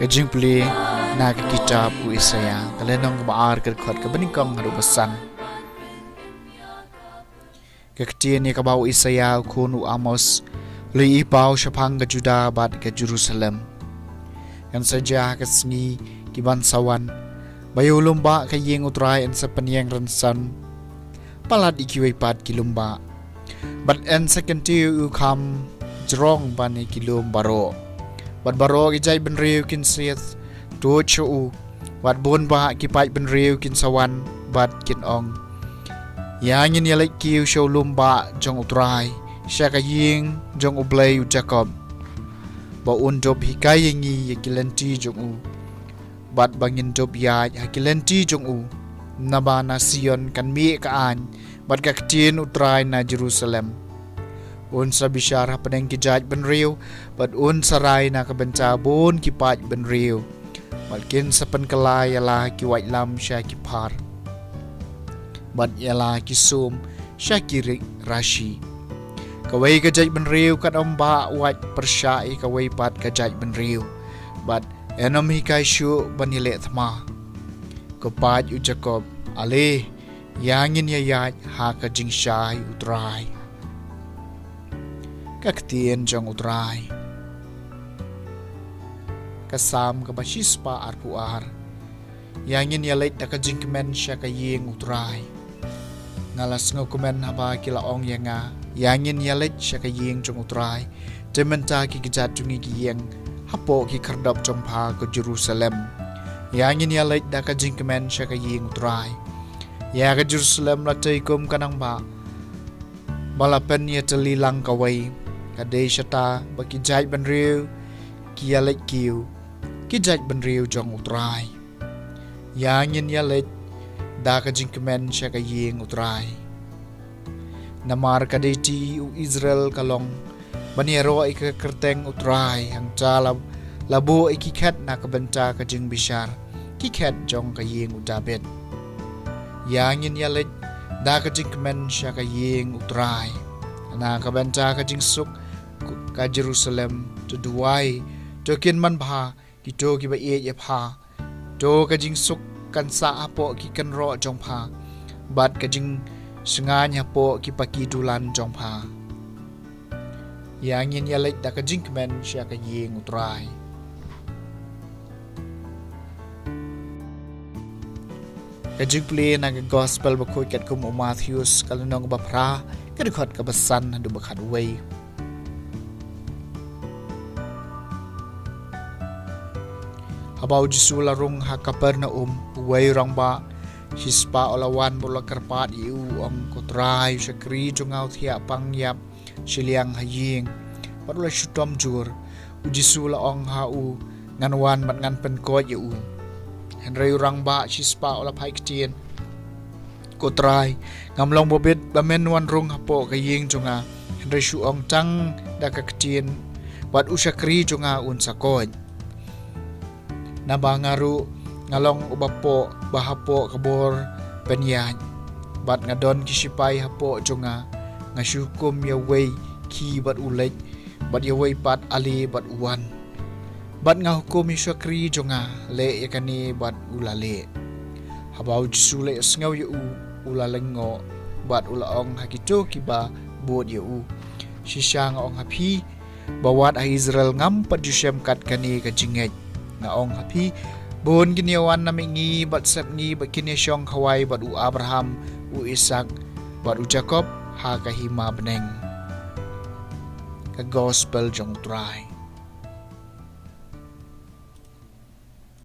Kajing puli na kitab u Isaya kalenong baar kerkhot kabeningkong haru pesan kaktian ni kabau Isaya kun u Amos li ipau syapang ke Juda bat ke Jerusalem kan saja kesngi ki bansawan bayu lumba ke yeng utrai en sepeniang rensan palat ikiwei pat ki lumba bat en second u kam jrong bani ki lumbaro Wat baro ki jai ben riu kin siet tu chu wat bon ba ki pai ben riu kin sawan bat kin ong yang in yalek kiu show lumba jong utrai sha ka ying jong ublay u Jacob ba un job hikai ngi yakilenti jong u bat bangin job ya hakilenti jong u nabana Sion kan mi ka an bat ka tin utrai na Jerusalem Un sa bisyara paneng kijaj ben riu bat un sarai na kabenca bon kipaj ben riu malkin sa pankalay ala ki white lam sya ki par bat yala ki sum sya ki rashi kawai kajaj ben riu kat omba white persya kawai pat kajaj ben riu bat enom hikai syu banile thma kapaj u Jacob ale yangin yayaj ha ka jingshay utrai Kaktian jong utrai Kasam kabashispa arpuar Yangin yalit na kajingkemen siya kaying utrai Ngalas ngokumen haba kilaong yanga Yangin yalit siya kaying jong utrai Dementa kikijat jungi kiyeng Hapo kikardap jong pa ke Jerusalem Yangin yalit na kajingkemen siya kaying utrai Ya ke Jerusalem latay kum kanang ba Balapen ya telilang kaway Kadai syata bakijaj ben riu kialet kiu kijaj ben riu jong utrai Yangin yalet da kajingkemen sya kaying utrai Namar kadeti u Israel kalong baniero ika kerteng utrai hang calab labo ikikat na kabenta kajing bishar kikat jong kaying udabet Yangin yalet da kajingkemen sya kaying utrai na kabenta kajing suk ka Jerusalem to duai to kin man bha ki to ki ba ye pha to ka jing suk kan sa apo ki kan ro jong pha bat ka jing snganya po ki pa ki dulan jong pha yangin yalek da ka jing men sya ka ying utrai ka jing ple na gospel ba ko ket kum Matthews kalanong ba pra ka khot ka basan hadu ba khat wei Habau Jesu larung ha Kapernaum puway rang ba hispa olawan bola karpat iu ang kotray syakri jungaw thia pangyap siliang haying padula syutom jur u Jesu laong ha u nganwan mat ngan penko iu henry rang ba hispa ola pai ktien kotray ngamlong bobit bamen wan rung hapo kaying junga henry syuong tang da ka ktien wat u syakri junga un sakoj Nabangaru ngalong ubapo bahapo kabor penyan bat ngadon kisipay hapo jonga ngasyukum yaway ki bat uleg bat yaway pat ali bat uwan bat ngahukum isyakri jonga le yakani bat ulale habaw jisule sngaw yu ulalengo bat ulaong hakito kiba bod yu sisang ong hapi bawat a Israel ngam pat jusem kat kani kajingej Naong hapi bon giniawan namingi bat sepngi bat kinisyong Hawaii bat u Abraham u Isaac bat u Jacob ha kahima beneng ka gospel jong try